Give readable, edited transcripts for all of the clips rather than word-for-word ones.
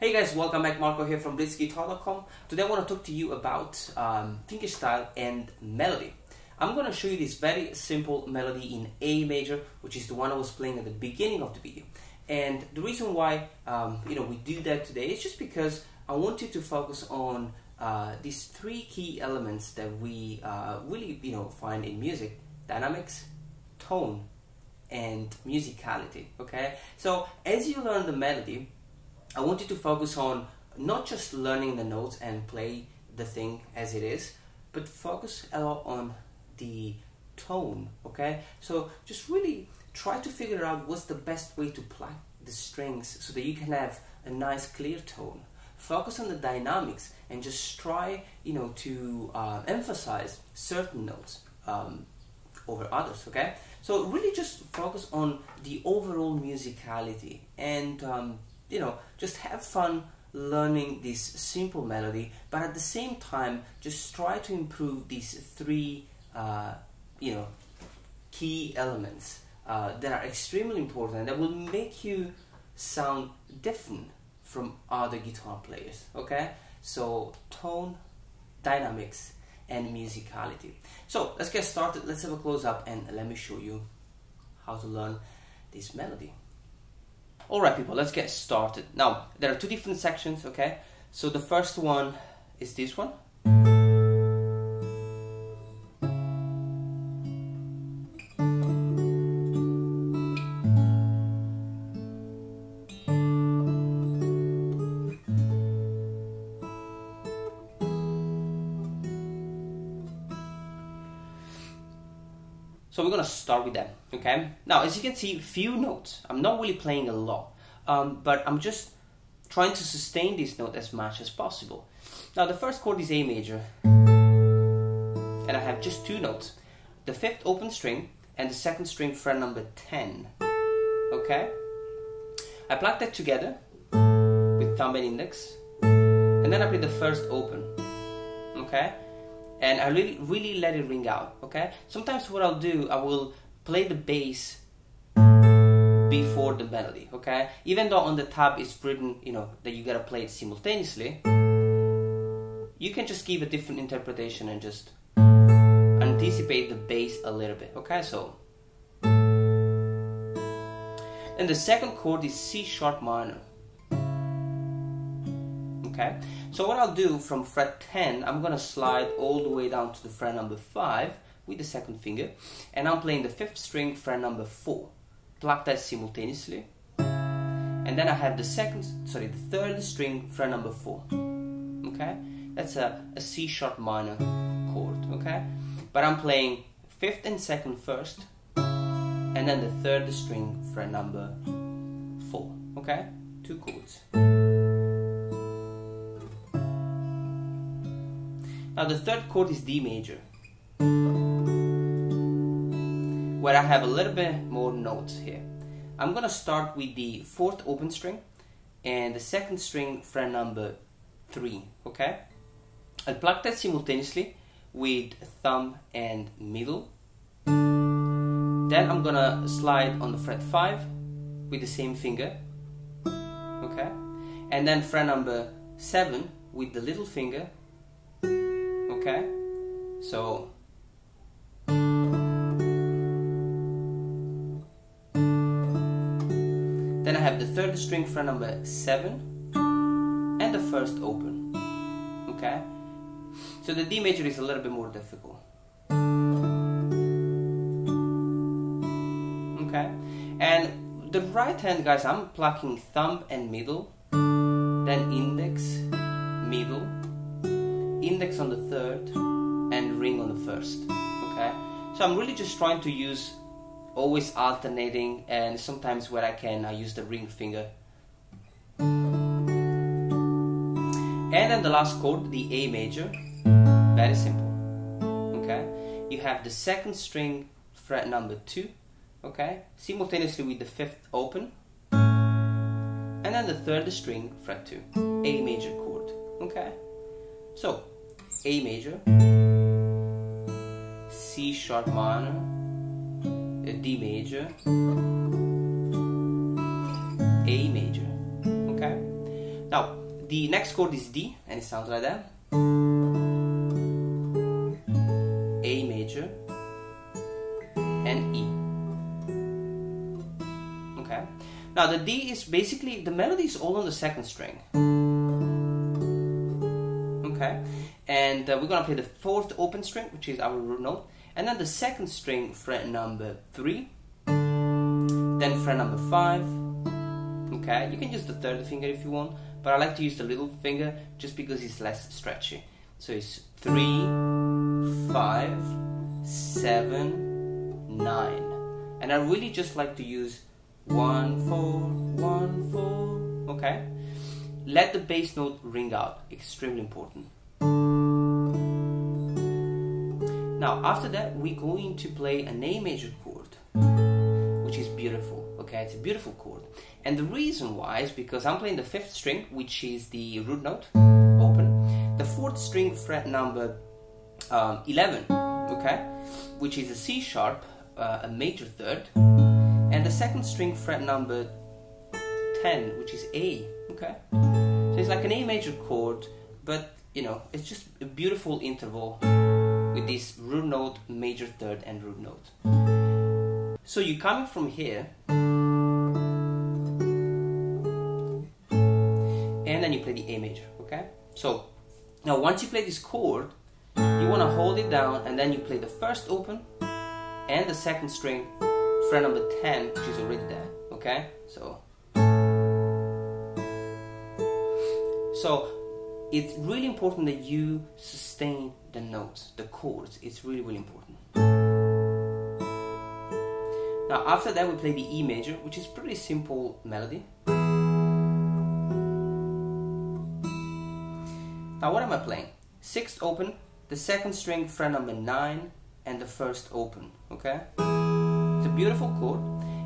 Hey guys, welcome back. Marco here from blitzguitar.com. Today I want to talk to you about fingerstyle and melody. I'm going to show you this very simple melody in A major, which is the one I was playing at the beginning of the video. And the reason why we do that today is just because I want you to focus on these three key elements that we really find in music: dynamics, tone, and musicality. Okay, so as you learn the melody, I want you to focus on not just learning the notes and play the thing as it is, but focus a lot on the tone. Okay, so just really try to figure out what's the best way to pluck the strings so that you can have a nice clear tone. Focus on the dynamics and just try to emphasize certain notes over others. Okay, so really just focus on the overall musicality and just have fun learning this simple melody, but at the same time just try to improve these three key elements that are extremely important, that will make you sound different from other guitar players. Okay, so tone, dynamics, and musicality. So let's get started. Let's have a close-up and let me show you how to learn this melody. Alright people, let's get started. Now, there are two different sections, okay? So the first one is this one. So we're gonna start with that, okay? Now, as you can see, few notes. I'm not really playing a lot, but I'm just trying to sustain this note as much as possible. Now, the first chord is A major, and I have just two notes: the fifth open string and the second string fret number 10. Okay? I pluck that together with thumb and index, and then I play the first open. Okay? And I really let it ring out, okay? Sometimes what I'll do, I will play the bass before the melody, okay? Even though on the tab it's written, that you gotta play it simultaneously, you can just give a different interpretation and just anticipate the bass a little bit, okay? So, and the second chord is C sharp minor. Okay, so what I'll do from fret 10, I'm gonna slide all the way down to the fret number 5 with the second finger, and I'm playing the fifth string fret number 4. Pluck that simultaneously, and then I have the third string fret number 4. Okay, that's a C sharp minor chord. Okay, but I'm playing fifth and second first, and then the third string fret number 4. Okay, two chords. Now the third chord is D major, where I have a little bit more notes here. I'm gonna start with the fourth open string and the second string fret number 3, okay? I'll pluck that simultaneously with thumb and middle. Then I'm gonna slide on the fret 5 with the same finger, okay? And then fret number 7 with the little finger. Okay, so then I have the third string fret number 7 and the first open. Okay, so the D major is a little bit more difficult. Okay, and the right hand, guys, I'm plucking thumb and middle, then index, middle, index on the third, and ring on the first. Okay, so I'm really just trying to use always alternating, and sometimes where I can, I use the ring finger. And then the last chord, the A major, very simple. Okay, you have the second string fret number 2, okay, simultaneously with the fifth open, and then the third string fret 2, A major chord. Okay, so A major, C sharp minor, D major, A major. Okay, now the next chord is D, and it sounds like that. A major and E. Okay. Now the D is basically, the melody is all on the second string. Okay. And we're gonna play the fourth open string, which is our root note, and then the second string, fret number 3, then fret number 5. Okay, you can use the third finger if you want, but I like to use the little finger just because it's less stretchy. So it's 3, 5, 7, 9, and I really just like to use 1, 4, 1, 4. Okay, let the bass note ring out, extremely important. Now after that we're going to play an A major chord, which is beautiful. Okay, it's a beautiful chord, and the reason why is because I'm playing the 5th string, which is the root note, open, the 4th string, fret number 11, okay, which is a C sharp, a major 3rd, and the 2nd string, fret number 10, which is A. Okay, so it's like an A major chord, but you know, it's just a beautiful interval with this root note, major 3rd, and root note. So you're coming from here, and then you play the A major. Okay, so now once you play this chord, you want to hold it down, and then you play the first open and the 2nd string, fret number 10, which is already there. Okay, so it's really important that you sustain the notes, the chords. It's really, really important. Now after that we play the E major, which is pretty simple melody. Now what am I playing? 6th open, the 2nd string, fret number 9, and the 1st open. Okay, it's a beautiful chord.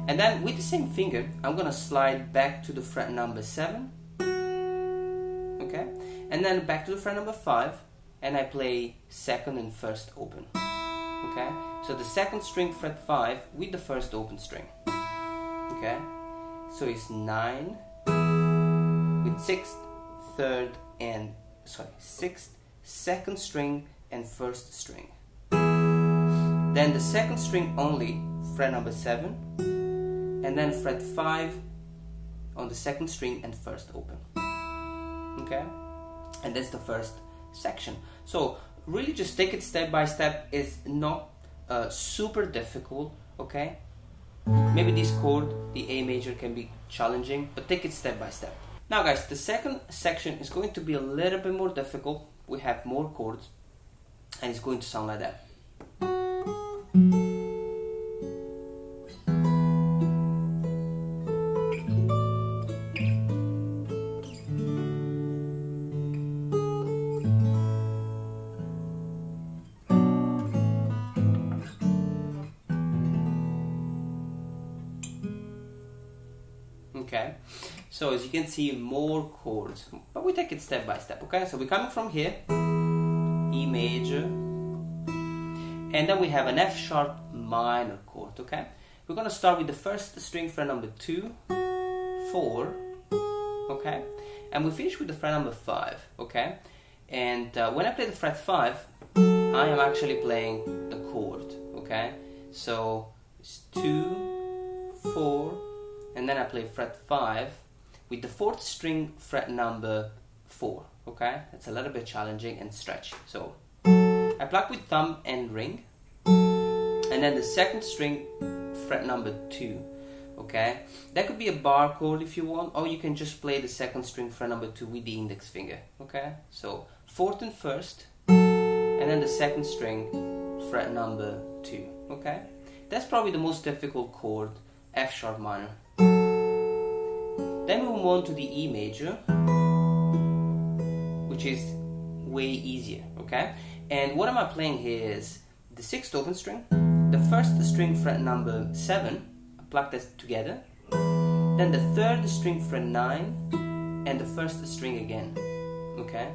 And then with the same finger I'm gonna slide back to the fret number 7. Okay, and then back to the fret number 5, and I play 2nd and 1st open. Okay, so the 2nd string, fret 5, with the 1st open string. Okay, so it's 9 with 6th, 3rd, and 6th, 2nd string, and 1st string. Then the 2nd string only, fret number 7, and then fret 5 on the 2nd string and 1st open. Okay, and that's the first section. So really just take it step by step. It's not super difficult. Okay, maybe this chord, the A major, can be challenging, but take it step by step. Now guys, the second section is going to be a little bit more difficult. We have more chords, and it's going to sound like that. Okay, so as you can see, more chords, but we take it step by step. Okay, so we're coming from here, E major, and then we have an F sharp minor chord. Okay, we're gonna start with the 1st string, fret number 2, 4, okay, and we finish with the fret number 5. Okay, and when I play the fret 5, I am actually playing the chord. Okay, so it's 2, 4, and then I play fret 5 with the 4th string, fret number 4. Okay, that's a little bit challenging and stretchy. So I pluck with thumb and ring, and then the 2nd string, fret number 2. Okay, that could be a bar chord if you want, or you can just play the 2nd string, fret number 2 with the index finger. Okay, so 4th and 1st, and then the 2nd string, fret number 2. Okay, that's probably the most difficult chord, F sharp minor. Then we move on to the E major, which is way easier. Okay, and what am I playing here is the 6th open string, the 1st string, fret number 7, I pluck that together, then the 3rd string, fret 9, and the 1st string again. Okay,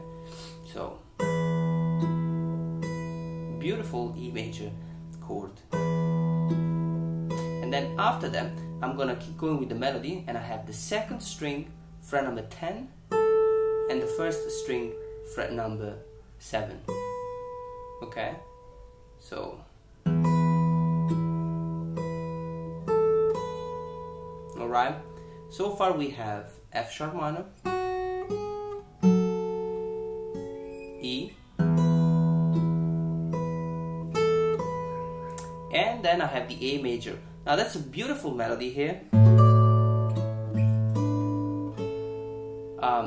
so beautiful E major chord. And then after that, I'm gonna keep going with the melody, and I have the 2nd string, fret number 10, and the first string fret number 7. Okay, so alright, so far we have F sharp minor, E, and then I have the A major. Now that's a beautiful melody here,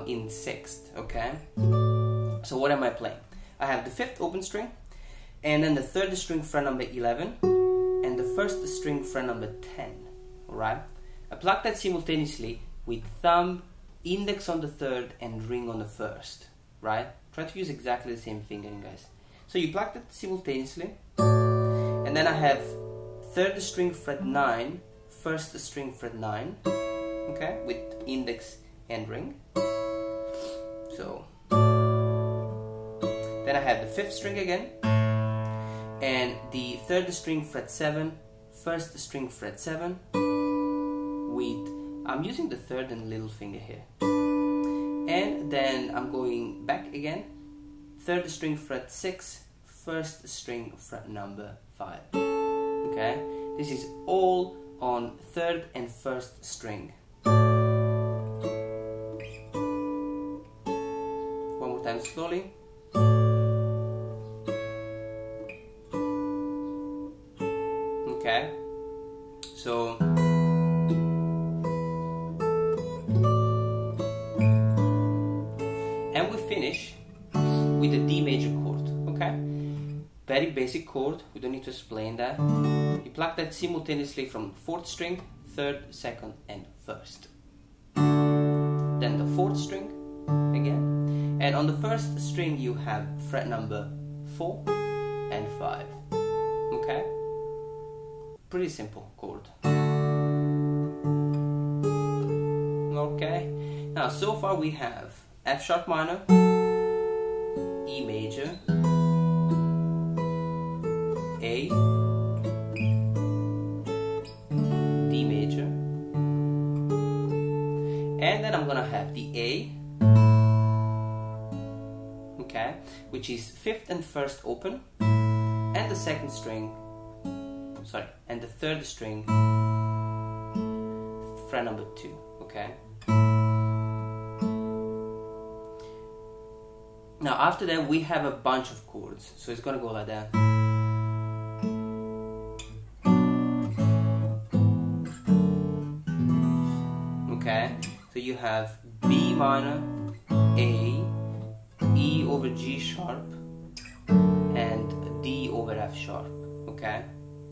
in 6th, okay? So what am I playing? I have the 5th open string, and then the 3rd string fret number 11, and the 1st string fret number 10, alright? I pluck that simultaneously with thumb, index on the 3rd, and ring on the 1st, right? Try to use exactly the same fingering, guys. So you pluck that simultaneously, and then I have 3rd string fret 9, 1st string fret 9, okay, with index and ring. So then I have the 5th string again, and the 3rd string fret 7, 1st string fret 7, with, I'm using the 3rd and little finger here, and then I'm going back again, 3rd string fret 6, 1st string fret number 5. Okay, this is all on 3rd and 1st string. One more time slowly. Okay, so and we finish with the D major chord. Okay, very basic chord, we don't need to explain that. You pluck that simultaneously from 4th string, 3rd, 2nd, and 1st. Then the 4th string again, and on the 1st string you have fret number 4 and 5. Okay, pretty simple chord. Okay, now so far we have F sharp minor, E major, A, D major, and then I'm gonna have the A, okay, which is 5th and 1st open, and the 2nd string, sorry, and the 3rd string fret number 2, okay. Now after that we have a bunch of chords, so it's gonna go like that. Okay, so you have B minor, A, E over G sharp, and D over F sharp. Okay,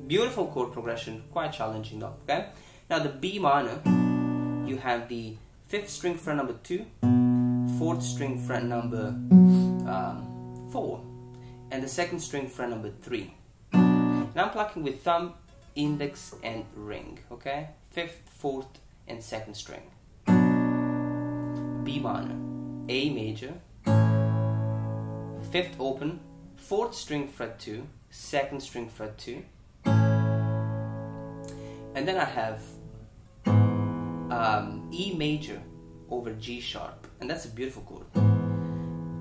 beautiful chord progression, quite challenging though. Okay, now the B minor, you have the 5th string fret number 2, 4th string fret number 4, and the 2nd string fret number 3. And I'm plucking with thumb, index, and ring. Okay, 5th, 4th, and 2nd string. B minor, A major, 5th open, 4th string fret 2, 2nd string fret 2, and then I have E major over G sharp, and that's a beautiful chord.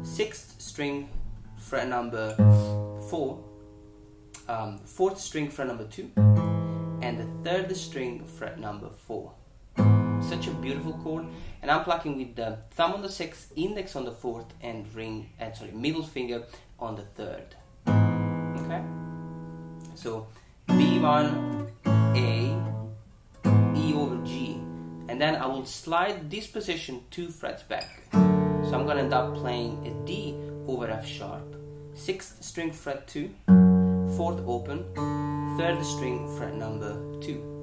6th string fret number 4, 4th string fret number 2, and the 3rd string fret number 4. Such a beautiful chord, and I'm plucking with the thumb on the 6th, index on the 4th, and ring, middle finger on the 3rd. Okay, so B minor, A, E over G, and then I will slide this position 2 frets back. So I'm gonna end up playing a D over F sharp, 6th string fret 2, 4th open, 3rd string fret number 2.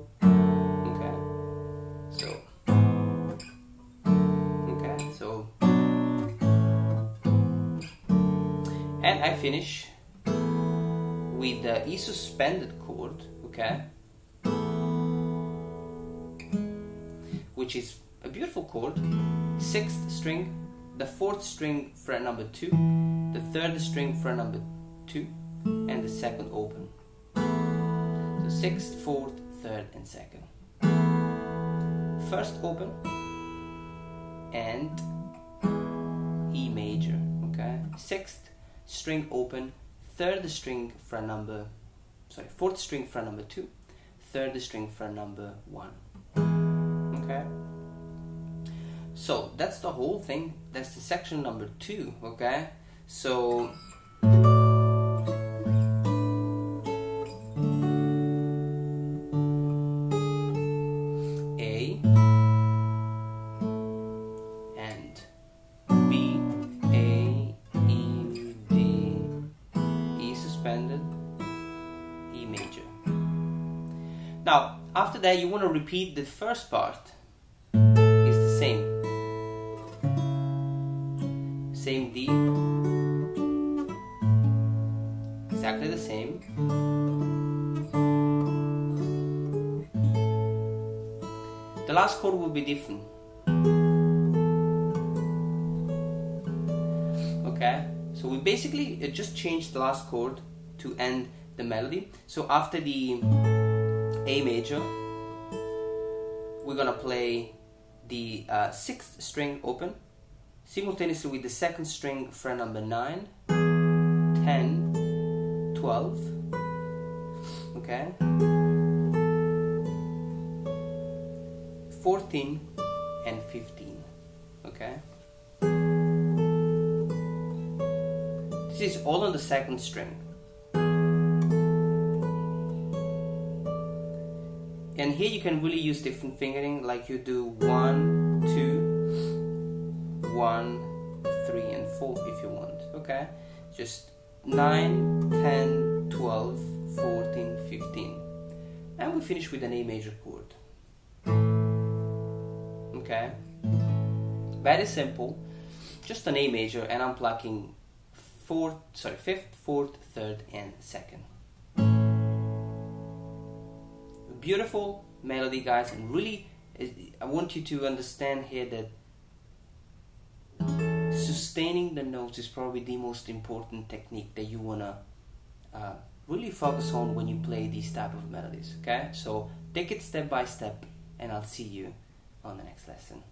And I finish with the E suspended chord, okay, which is a beautiful chord. 6th string, the 4th string fret number 2, the 3rd string fret number 2, and the 2nd open. So 6th, 4th, 3rd, and 2nd. 1st open, and E major, okay? 6th string open, 3rd string fret number, sorry, 4th string fret number 2, 3rd string fret number 1, okay? So that's the whole thing. That's the section number 2, okay? So A and B, A, E, D, E suspended, E major. Now after that you want to repeat the first part. It's the same D, exactly the same. The last chord will be different. Okay, so we basically just changed the last chord to end the melody. So after the A major, we're gonna play the 6th string open simultaneously with the 2nd string fret number 9, 10, 12, okay, 14 and 15, okay. This is all on the 2nd string. And here you can really use different fingering, like you do 1, 2, 1, 3 and 4 if you want, okay? Just 9, 10, 12, 14, 15. And we finish with an A major chord. Okay? Very simple. Just an A major, and I'm plucking 5th, 4th, 3rd and 2nd. Beautiful melody, guys, and really I want you to understand here that sustaining the notes is probably the most important technique that you wanna really focus on when you play these type of melodies, okay? So take it step by step, and I'll see you on the next lesson.